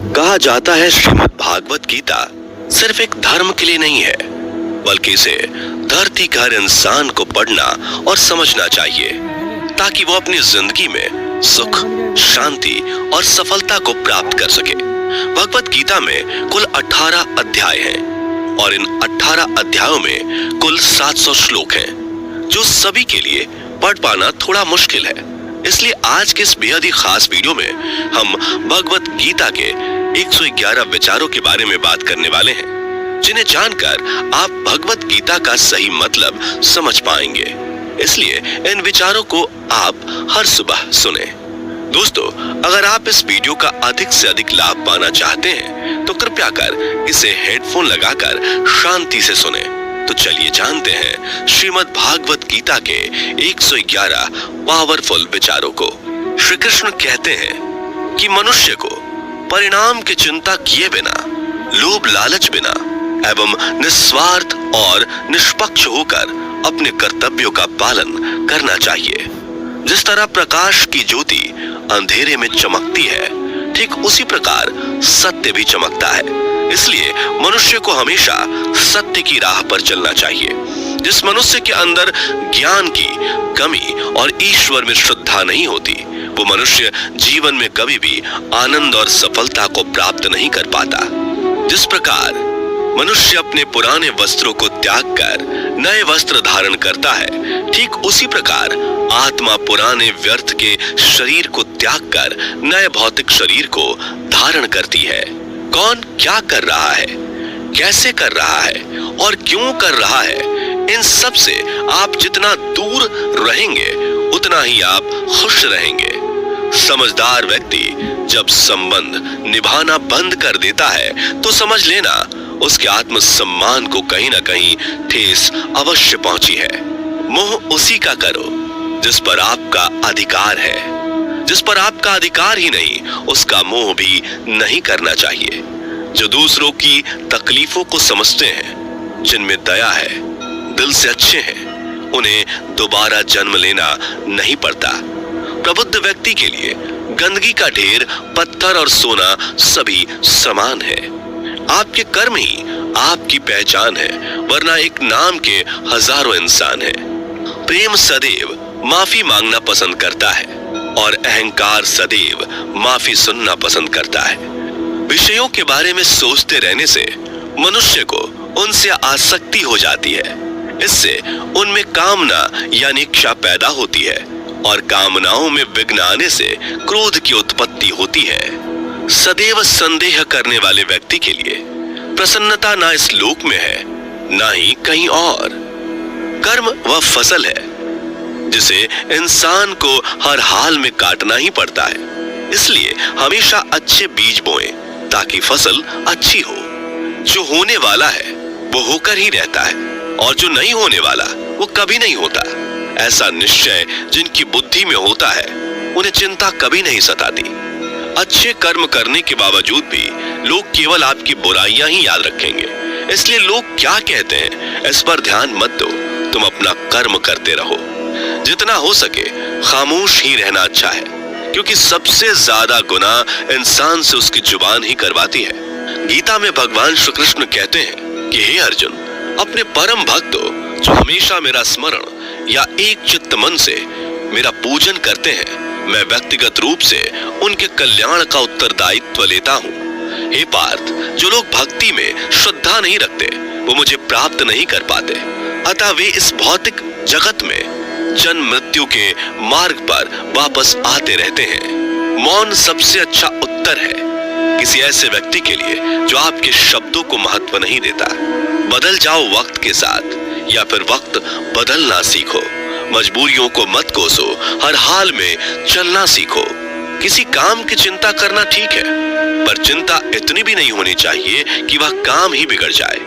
कहा जाता है श्रीमद् भागवत गीता सिर्फ एक धर्म के लिए नहीं है, बल्कि इसे धरती का हर इंसान को पढ़ना और समझना चाहिए ताकि वो अपनी जिंदगी में सुख, शांति और सफलता को प्राप्त कर सके। भगवत गीता में कुल 18 अध्याय हैं और इन 18 अध्यायों में कुल 700 श्लोक हैं, जो सभी के लिए पढ़ पाना थोड़ा मुश्किल है। इसलिए आज के इस बेहद ही खास वीडियो में हम भगवत गीता के 111 विचारों के बारे में बात करने वाले हैं, जिन्हें जानकर आप भगवत गीता का सही मतलब समझ पाएंगे। इसलिए इन विचारों को आप हर सुबह सुने। दोस्तों, अगर आप इस वीडियो का अधिक से अधिक लाभ पाना चाहते हैं तो कृपया कर इसे हेडफोन लगाकर शांति से सुने। तो चलिए जानते हैं श्रीमद् भागवत गीता के 111 पावरफुल विचारों को। श्री कृष्ण कहते हैं कि मनुष्य को परिणाम की चिंता किए बिना, लोभ लालच बिना एवं निस्वार्थ और निष्पक्ष होकर अपने कर्तव्यों का पालन करना चाहिए। जिस तरह प्रकाश की ज्योति अंधेरे में चमकती है, ठीक उसी प्रकार सत्य भी चमकता है। इसलिए मनुष्य को हमेशा सत्य की राह पर चलना चाहिए। जिस मनुष्य के अंदर ज्ञान की कमी और ईश्वर में श्रद्धा नहीं होती, वो मनुष्य जीवन में कभी भी आनंद और सफलता को प्राप्त नहीं कर पाता। जिस प्रकार मनुष्य अपने पुराने वस्त्रों को त्याग कर नए वस्त्र धारण करता है, ठीक उसी प्रकार आत्मा पुराने व्यर्थ के शरीर को त्याग कर नए भौतिक शरीर को धारण करती है। कौन क्या कर रहा है, कैसे कर रहा है और क्यों कर रहा है, इन सब से आप जितना दूर रहेंगे उतना ही आप खुश रहेंगे। समझदार व्यक्ति जब संबंध निभाना बंद कर देता है तो समझ लेना उसके आत्मसम्मान को कहीं ना कहीं ठेस अवश्य पहुंची है। मोह उसी का करो जिस पर आपका अधिकार है। जिस पर आपका अधिकार ही नहीं, उसका मोह भी नहीं करना चाहिए। जो दूसरों की तकलीफों को समझते हैं, जिनमें दया है, दिल से अच्छे हैं, उन्हें दोबारा जन्म लेना नहीं पड़ता। प्रबुद्ध व्यक्ति के लिए गंदगी का ढेर, पत्थर और सोना सभी समान है। आपके कर्म ही आपकी पहचान है, वरना एक नाम के हजारों इंसान हैं। प्रेम सदैव माफी मांगना पसंद करता है और अहंकार सदैव माफी सुनना पसंद करता है। विषयों के बारे में सोचते रहने से मनुष्य को उनसे आसक्ति हो जाती है। इससे उनमें कामना यानी इच्छा पैदा होती है और कामनाओं में विघ्न आने से क्रोध की उत्पत्ति होती है। सदैव संदेह करने वाले व्यक्ति के लिए प्रसन्नता ना इस लोक में है, ना ही कहीं और। कर्म वह फसल है जिसे इंसान को हर हाल में काटना ही पड़ता है। इसलिए हमेशा अच्छे बीज बोएं ताकि फसल अच्छी हो। जो होने वाला है वो होकर ही रहता है और जो नहीं होने वाला वो कभी नहीं होता। ऐसा निश्चय जिनकी बुद्धि में होता है, उन्हें चिंता कभी नहीं सताती। अच्छे कर्म करने के बावजूद भी लोग केवल आपकी बुराइयां ही याद रखेंगे। इसलिए लोग क्या कहते हैं इस पर ध्यान मत दो, तुम अपना कर्म करते रहो। जितना हो सके खामोश ही रहना अच्छा है, क्योंकि सबसे ज्यादा गुनाह इंसान से उसकी जुबान ही करवाती है। गीता में भगवान श्री कृष्ण कहते हैं कि हे अर्जुन, अपने परम भक्तों जो हमेशा मेरा स्मरण या एक चित्त मन से मेरा पूजन करते हैं, मैं व्यक्तिगत रूप से उनके कल्याण का उत्तरदायित्व लेता हूँ। हे पार्थ, जो लोग भक्ति में श्रद्धा नहीं रखते वो मुझे प्राप्त नहीं कर पाते। अतः वे इस भौतिक जगत में जन्म मृत्यु के मार्ग पर वापस आते रहते हैं। मौन सबसे अच्छा उत्तर है किसी ऐसे व्यक्ति के लिए जो आपके शब्दों को महत्व नहीं देता। बदल जाओ वक्त के साथ, या फिर वक्त बदलना सीखो। मजबूरियों को मत कोसो, हर हाल में चलना सीखो। किसी काम की चिंता करना ठीक है, पर चिंता इतनी भी नहीं होनी चाहिए कि वह काम ही बिगड़ जाए।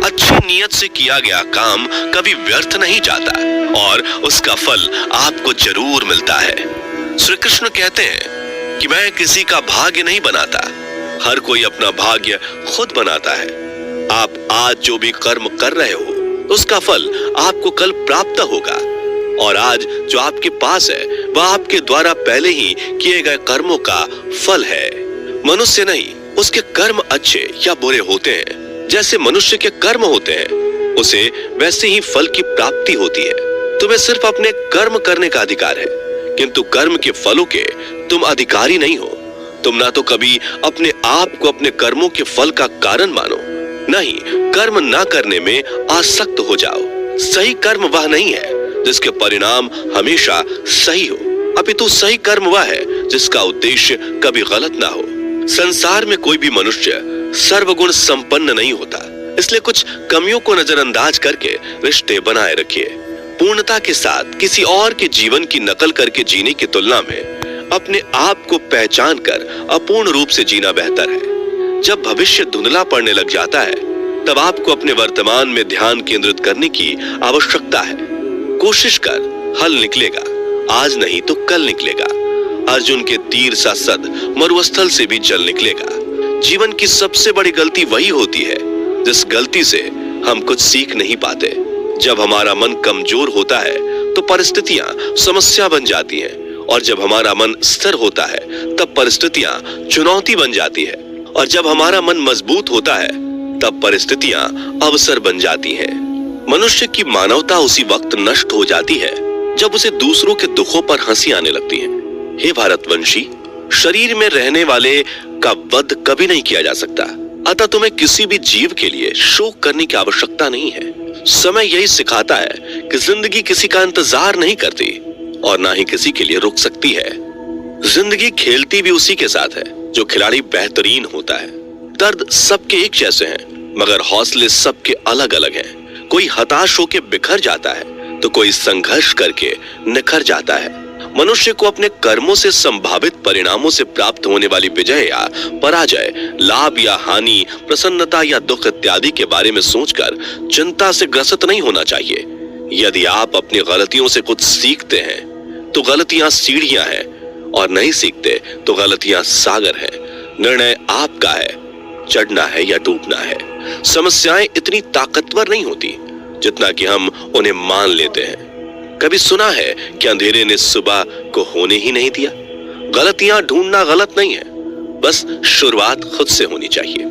अच्छी नीयत से किया गया काम कभी व्यर्थ नहीं जाता और उसका फल आपको जरूर मिलता है। श्री कृष्ण कहते हैं कि मैं किसी का भाग्य नहीं बनाता, हर कोई अपना भाग्य खुद बनाता है। आप आज जो भी कर्म कर रहे हो उसका फल आपको कल प्राप्त होगा, और आज जो आपके पास है वह आपके द्वारा पहले ही किए गए कर्मों का फल है। मनुष्य नहीं उसके कर्म अच्छे या बुरे होते हैं, जैसे मनुष्य के कर्म होते हैं, उसे वैसे ही फल की प्राप्ति होती है। तुम्हें सिर्फ अपने कर्म करने का अधिकार है, किंतु कर्म के फलों के तुम अधिकारी नहीं हो। तुम ना तो कभी अपने आप को अपने कर्मों के फल का कारण मानो, नहीं कर्म ना करने में आसक्त हो जाओ। सही कर्म वह नहीं है जिसके परिणाम हमेशा सही हो, अपितु सही कर्म वह है जिसका उद्देश्य कभी गलत ना हो। संसार में कोई भी मनुष्य सर्वगुण संपन्न नहीं होता, इसलिए कुछ कमियों को नजरअंदाज करके रिश्ते बनाए रखिए। पूर्णता के साथ किसी और के जीवन की नकल करके जीने की तुलना में अपने आप को पहचान कर अपूर्ण रूप से जीना बेहतर है। जब भविष्य धुंधला पड़ने लग जाता है, तब आपको अपने वर्तमान में ध्यान केंद्रित करने की आवश्यकता है। कोशिश कर, हल निकलेगा, आज नहीं तो कल निकलेगा। अर्जुन के तीर सा सद मरुस्थल से भी जल निकलेगा। जीवन की सबसे बड़ी गलती वही होती है जिस गलती से हम कुछ सीख नहीं पाते। जब हमारा मन कमजोर होता है तो परिस्थितियां समस्या बन जाती हैं, और जब हमारा मन स्थिर होता है तब परिस्थितियां चुनौती बन जाती है, और जब हमारा मन मजबूत होता है तब परिस्थितियां अवसर बन जाती हैं। मनुष्य की मानवता उसी वक्त नष्ट हो जाती है जब उसे दूसरों के दुखों पर हंसी आने लगती है। हे भारतवंशी, शरीर में रहने वाले का वध कभी नहीं किया जा सकता, अतः तुम्हें किसी भी जीव के लिए शोक करने की आवश्यकता नहीं है। समय यही सिखाता है कि जिंदगी किसी का इंतजार नहीं करती और ना ही किसी के लिए रुक सकती है। जिंदगी खेलती भी उसी के साथ है जो खिलाड़ी बेहतरीन होता है। दर्द सबके एक जैसे हैं, मगर हौसले सबके अलग अलग हैं। कोई हताश होकर बिखर जाता है तो कोई संघर्ष करके निखर जाता है। मनुष्य को अपने कर्मों से संभावित परिणामों से प्राप्त होने वाली विजय या पराजय, लाभ या हानि, प्रसन्नता या दुख इत्यादि के बारे में सोचकर चिंता से ग्रसित नहीं होना चाहिए। यदि आप अपनी गलतियों से कुछ सीखते हैं तो गलतियां सीढ़ियां हैं, और नहीं सीखते तो गलतियां सागर हैं। निर्णय आपका है, चढ़ना है या डूबना है। समस्याएं इतनी ताकतवर नहीं होती जितना कि हम उन्हें मान लेते हैं। कभी सुना है कि अंधेरे ने सुबह को होने ही नहीं दिया? गलतियां ढूंढना गलत नहीं है, बस शुरुआत खुद से होनी चाहिए।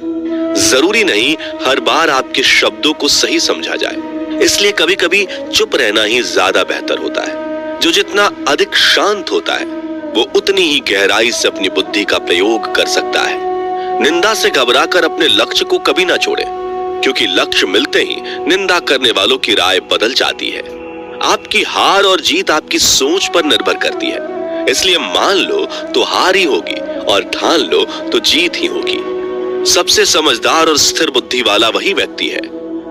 जरूरी नहीं हर बार आपके शब्दों को सही समझा जाए, इसलिए कभी कभी चुप रहना ही ज्यादा बेहतर होता है। जो जितना अधिक शांत होता है वो उतनी ही गहराई से अपनी बुद्धि का प्रयोग कर सकता है। निंदा से घबराकर अपने लक्ष्य को कभी ना छोड़े, क्योंकि लक्ष्य मिलते ही निंदा करने वालों की राय बदल जाती है। आपकी हार और जीत आपकी सोच पर निर्भर करती है, इसलिए मान लो तो हार ही होगी और ठान लो तो जीत ही होगी। सबसे समझदार और स्थिर बुद्धि वाला वही व्यक्ति है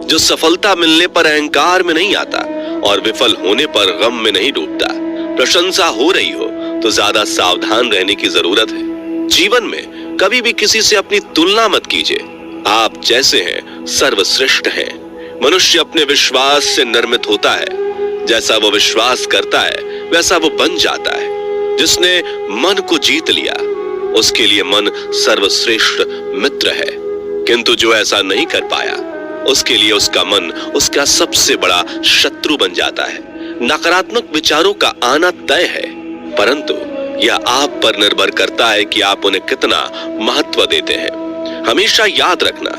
जो सफलता मिलने पर अहंकार में नहीं आता और विफल होने पर गम में नहीं डूबता। प्रशंसा हो रही हो तो ज्यादा सावधान रहने की जरूरत है। जीवन में कभी भी किसी से अपनी तुलना मत कीजिए। आप जैसे हैं सर्वश्रेष्ठ हैं। मनुष्य अपने विश्वास से निर्मित होता है। जैसा वो विश्वास करता है वैसा वो बन जाता है। जिसने मन को जीत लिया उसके लिए मन सर्वश्रेष्ठ मित्र है, किंतु जो ऐसा नहीं कर पाया उसके लिए उसका मन उसका सबसे बड़ा शत्रु बन जाता है। नकारात्मक विचारों का आना तय है, परंतु यह आप पर निर्भर करता है कि आप उन्हें कितना महत्व देते हैं। हमेशा याद रखना,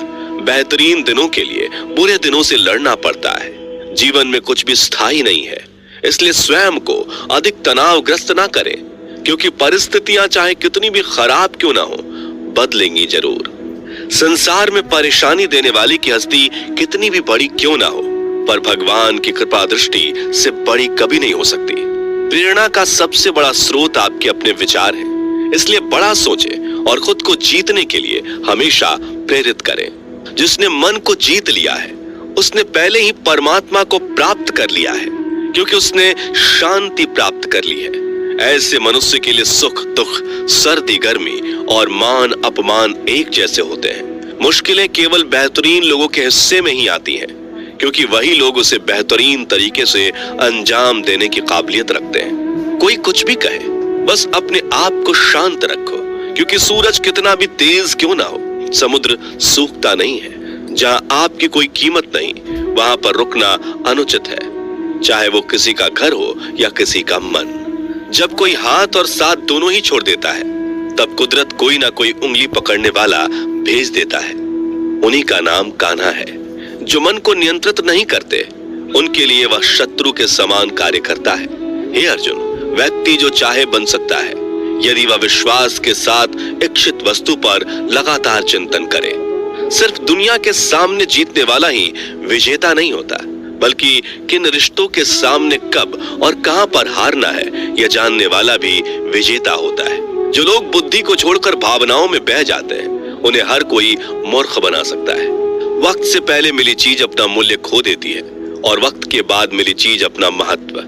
बेहतरीन दिनों के लिए बुरे दिनों से लड़ना पड़ता है। जीवन में कुछ भी स्थायी नहीं है, इसलिए स्वयं को अधिक तनावग्रस्त ना करें, क्योंकि परिस्थितियां चाहे कितनी भी खराब क्यों ना हो, बदलेंगी जरूर। संसार में परेशानी देने वाली की हस्ती कितनी भी बड़ी क्यों ना हो, पर भगवान की कृपा दृष्टि से बड़ी कभी नहीं हो सकती। प्रेरणा का सबसे बड़ा स्रोत आपके अपने विचार हैं, इसलिए बड़ा सोचें और खुद को जीतने के लिए हमेशा प्रेरित करें। जिसने मन को जीत लिया है उसने पहले ही परमात्मा को प्राप्त कर लिया है, क्योंकि उसने शांति प्राप्त कर ली है। ऐसे मनुष्य के लिए सुख दुख, सर्दी गर्मी और मान अपमान एक जैसे होते हैं। मुश्किलें केवल बेहतरीन लोगों के हिस्से में ही आती हैं, क्योंकि वही लोग उसे बेहतरीन तरीके से अंजाम देने की काबिलियत रखते हैं। कोई कुछ भी कहे, बस अपने आप को शांत रखो, क्योंकि सूरज कितना भी तेज क्यों ना हो, समुद्र सूखता नहीं है। जहां आपकी कोई कीमत नहीं वहां पर रुकना अनुचित है, चाहे वो किसी का घर हो या किसी का मन। जब कोई हाथ और साथ दोनों ही छोड़ देता है तब कुदरत कोई ना कोई उंगली पकड़ने वाला भेज देता है। उन्हीं का नाम कान्हा है। जो मन को नियंत्रित नहीं करते, उनके लिए वह शत्रु के समान कार्य करता है। हे अर्जुन, व्यक्ति जो चाहे बन सकता है यदि वह विश्वास के साथ इच्छित वस्तु पर लगातार चिंतन करे। सिर्फ दुनिया के सामने जीतने वाला ही विजेता नहीं होता, बल्कि किन रिश्तों के सामने कब और कहां पर हारना है यह जानने वाला भी विजेता होता है। जो लोग बुद्धि को छोड़कर भावनाओं में बह जाते हैं, उन्हें हर कोई मूर्ख बना सकता है। वक्त से पहले मिली चीज अपना मूल्य खो देती है और वक्त के बाद मिली चीज अपना महत्व।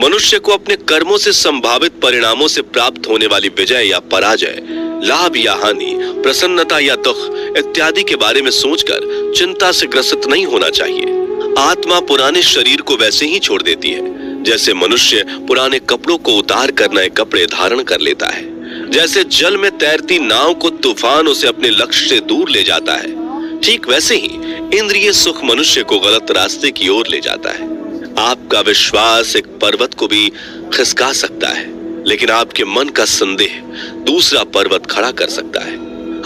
मनुष्य को अपने कर्मों से संभावित परिणामों से प्राप्त होने वाली विजय या पराजय, लाभ या हानि, प्रसन्नता या दुख इत्यादि के बारे में सोचकर चिंता से ग्रसित नहीं होना चाहिए। आत्मा पुराने शरीर को वैसे ही छोड़ देती है जैसे मनुष्य पुराने कपड़ों को उतार कर नए कपड़े धारण कर लेता है। जैसे जल में तैरती नाव को तूफान उसे अपने लक्ष्य से दूर ले जाता है, ठीक वैसे ही इंद्रिय सुख मनुष्य को गलत रास्ते की ओर ले जाता है। आपका विश्वास एक पर्वत को भी खिसका सकता है, लेकिन आपके मन का संदेह दूसरा पर्वत खड़ा कर सकता है।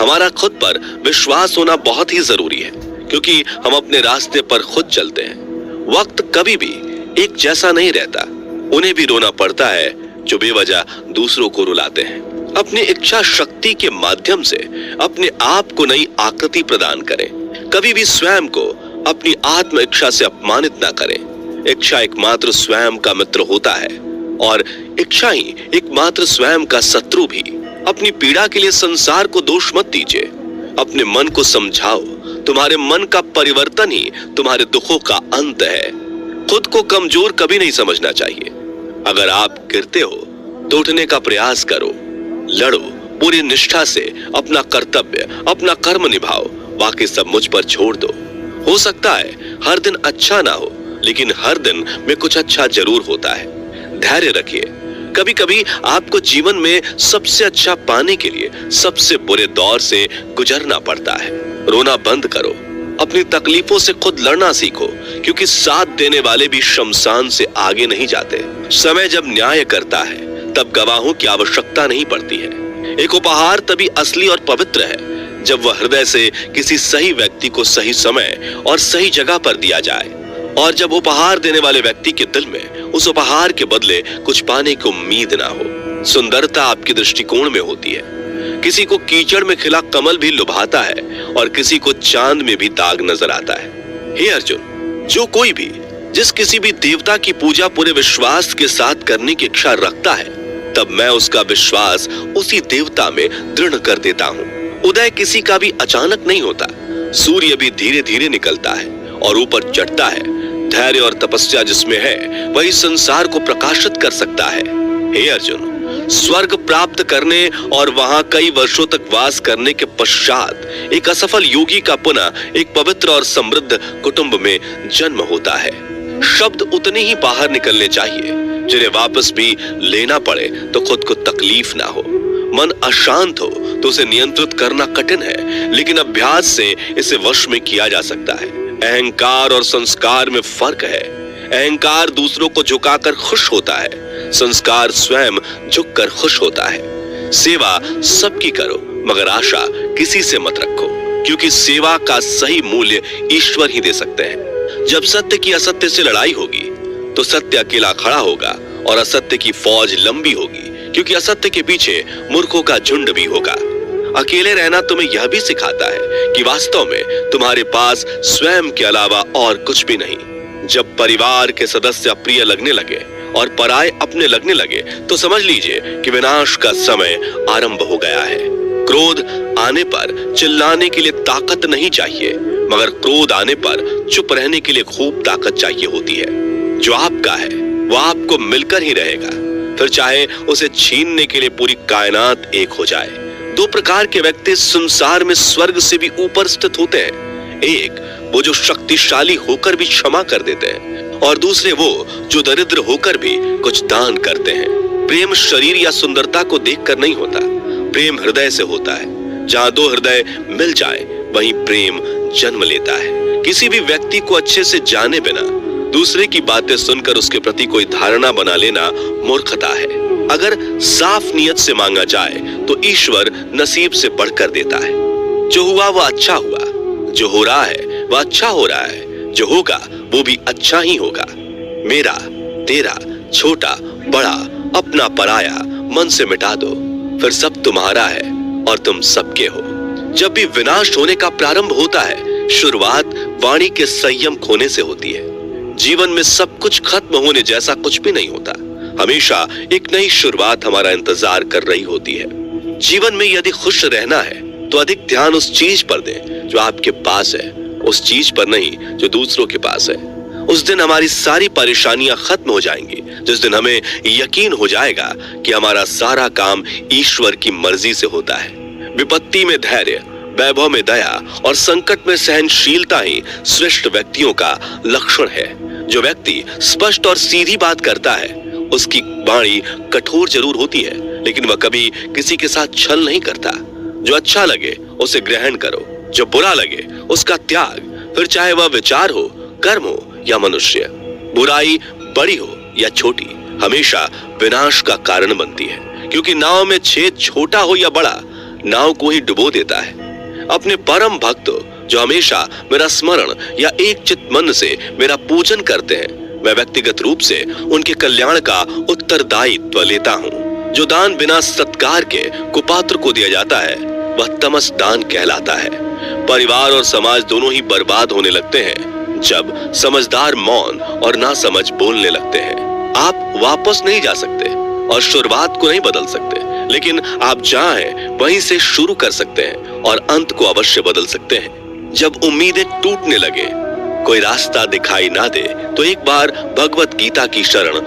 हमारा खुद पर विश्वास होना बहुत ही जरूरी है, क्योंकि हम अपने रास्ते पर खुद चलते हैं। वक्त कभी भी एक जैसा नहीं रहता। उन्हें भी रोना पड़ता है जो बेवजह दूसरों को रुलाते हैं। अपनी इच्छा शक्ति के माध्यम से अपने आप को नई आकृति प्रदान करें। कभी भी स्वयं को अपनी आत्म इच्छा से अपमानित ना करें। इच्छा एकमात्र स्वयं का मित्र होता है और इच्छा ही एकमात्र स्वयं का शत्रु भी। अपनी पीड़ा के लिए संसार को दोष मत दीजिए। अपने मन को समझाओ। तुम्हारे मन का परिवर्तन ही तुम्हारे दुखों का अंत है। खुद को कमजोर कभी नहीं समझना चाहिए। अगर आप गिरते हो तो उठने का प्रयास करो। लड़ो पूरी निष्ठा से अपना कर्तव्य, अपना कर्म निभाओ। बाकी सब मुझ पर छोड़ दो। हो सकता है हर दिन अच्छा ना हो, लेकिन हर दिन में कुछ अच्छा जरूर होता है। धैर्य रखिए। कभी कभी आपको जीवन में सबसे अच्छा पाने के लिए सबसे बुरे दौर से गुजरना पड़ता है। रोना बंद करो। अपनी तकलीफों से खुद लड़ना सीखो, क्योंकि साथ देने वाले भी शमशान से आगे नहीं जाते। समय जब न्याय करता है तब गवाहों की आवश्यकता नहीं पड़ती है। एक उपहार तभी असली और पवित्र है जब वह हृदय से किसी सही व्यक्ति को सही समय और सही जगह पर दिया जाए, और जब उपहार देने वाले व्यक्ति के दिल में उस उपहार के बदले कुछ पाने की उम्मीद ना हो। सुंदरता आपके दृष्टिकोण में होती है। किसी को कीचड़ में खिला कमल भी लुभाता है और किसी को चांद में भी दाग नजर आता है। हे अर्जुन, जो कोई भी जिस किसी भी देवता की पूजा पूरे विश्वास के साथ करने की इच्छा रखता है, तब मैं उसका विश्वास उसी देवता में दृढ़ कर देता हूँ। उदय किसी का भी अचानक नहीं होता। सूर्य भी धीरे धीरे निकलता है और ऊपर चढ़ता है। धैर्य और तपस्या जिसमें है वही संसार को प्रकाशित कर सकता है। हे अर्जुन, स्वर्ग प्राप्त करने और वहां कई वर्षों तक वास करने के पश्चात एक असफल योगी का पुनः एक पवित्र और समृद्ध कुटुंब में जन्म होता है। शब्द उतने ही बाहर निकलने चाहिए जिन्हें वापस भी लेना पड़े तो खुद को तकलीफ ना हो। मन अशांत हो तो उसे नियंत्रित करना कठिन है, लेकिन अभ्यास से इसे वश में किया जा सकता है। अहंकार और संस्कार में फर्क है। अहंकार दूसरों को झुकाकर खुश होता है, संस्कार स्वयं झुककर खुश होता है। सेवा सबकी करो, मगर आशा किसी से मत रखो, क्योंकि सेवा का सही मूल्य ईश्वर ही दे सकते हैं। जब सत्य की असत्य से लड़ाई होगी तो सत्य अकेला खड़ा होगा और असत्य की फौज लंबी होगी, क्योंकि असत्य के पीछे मूर्खों का झुंड भी होगा। अकेले रहना तुम्हें यह भी सिखाता है कि वास्तव में तुम्हारे पास स्वयं के अलावा और कुछ भी नहीं। जब परिवार के सदस्य अप्रिय लगने लगे और पराये अपने लगने लगे तो समझ लीजिए कि विनाश का समय आरंभ हो गया है। क्रोध आने पर चिल्लाने के लिए ताकत नहीं चाहिए, मगर क्रोध आने पर चुप रहने के लिए खूब ताकत चाहिए होती है। जो आपका है वह आपको मिलकर ही रहेगा, फिर चाहे उसे छीनने के लिए पूरी कायनात एक हो जाए। दो प्रकार के व्यक्ति संसार में स्वर्ग से भी ऊपर स्थित होते हैं। एक वो जो शक्तिशाली होकर भी क्षमा कर देते हैं, और दूसरे वो जो दरिद्र होकर भी कुछ दान करते हैं। प्रेम शरीर या सुंदरता को देखकर नहीं होता, प्रेम हृदय से होता है। जहां दो हृदय मिल जाए वहीं प्रेम जन्म लेता है। किसी भी व्यक्ति को अच्छे से जाने बिना दूसरे की बातें सुनकर उसके प्रति कोई धारणा बना लेना मूर्खता है। अगर साफ नियत से मांगा जाए तो ईश्वर नसीब से बढ़कर देता है। जो हुआ वह अच्छा हुआ, जो हो रहा है वह अच्छा हो रहा है, जो होगा वो भी अच्छा ही होगा। मेरा, तेरा, छोटा, बड़ा, अपना, पराया मन से मिटा दो, फिर सब तुम्हारा है और तुम सबके हो। जब भी विनाश होने का प्रारंभ होता है, शुरुआत वाणी के संयम खोने से होती है। जीवन में सब कुछ खत्म होने जैसा कुछ भी नहीं होता। हमेशा एक नई शुरुआत हमारा इंतजार कर रही होती है। जीवन में यदि खुश रहना है तो अधिक ध्यान उस चीज पर दें जो आपके पास है, उस चीज पर नहीं जो दूसरों के पास है। उस दिन हमारी सारी परेशानियां खत्म हो जाएंगी, जिस दिन हमें यकीन हो जाएगा कि हमारा सारा काम ईश्वर की मर्जी से होता है। विपत्ति में धैर्य, वैभव में दया और संकट में सहनशीलता ही श्रेष्ठ व्यक्तियों का लक्षण है। जो व्यक्ति स्पष्ट और सीधी बात करता है, उसकी वाणी कठोर जरूर होती है, लेकिन वह कभी किसी के साथ छल नहीं करता। जो अच्छा लगे उसे ग्रहण करो, जो बुरा लगे उसका त्याग, फिर चाहे वह विचार हो, कर्म हो या मनुष्य। बुराई बड़ी हो या छोटी, हमेशा विनाश का कारण बनती है, क्योंकि नाव में छेद छोटा हो या बड़ा, नाव को ही डुबो देता है। अपने परम भक्त जो हमेशा मेरा स्मरण या एक चित्त मन से मेरा पूजन करते हैं, मैं व्यक्तिगत रूप से उनके कल्याण का उत्तरदायित्व लेता हूँ। जो दान बिना सत्कार के कुपात्र को दिया जाता है, वह तमस दान कहलाता है। परिवार और समाज दोनों ही बर्बाद होने लगते हैं जब समझदार मौन और नासमझ बोलने लगते हैं। आप वापस नहीं जा सकते और शुरुआत को नहीं बदल सकते, लेकिन आप जहां हैं वहीं से शुरू कर सकते हैं और अंत को अवश्य बदल सकते हैं। जब उम्मीदें टूटने लगे, कोई रास्ता दिखाई ना दे, तो एक बार भगवत गीता की शरण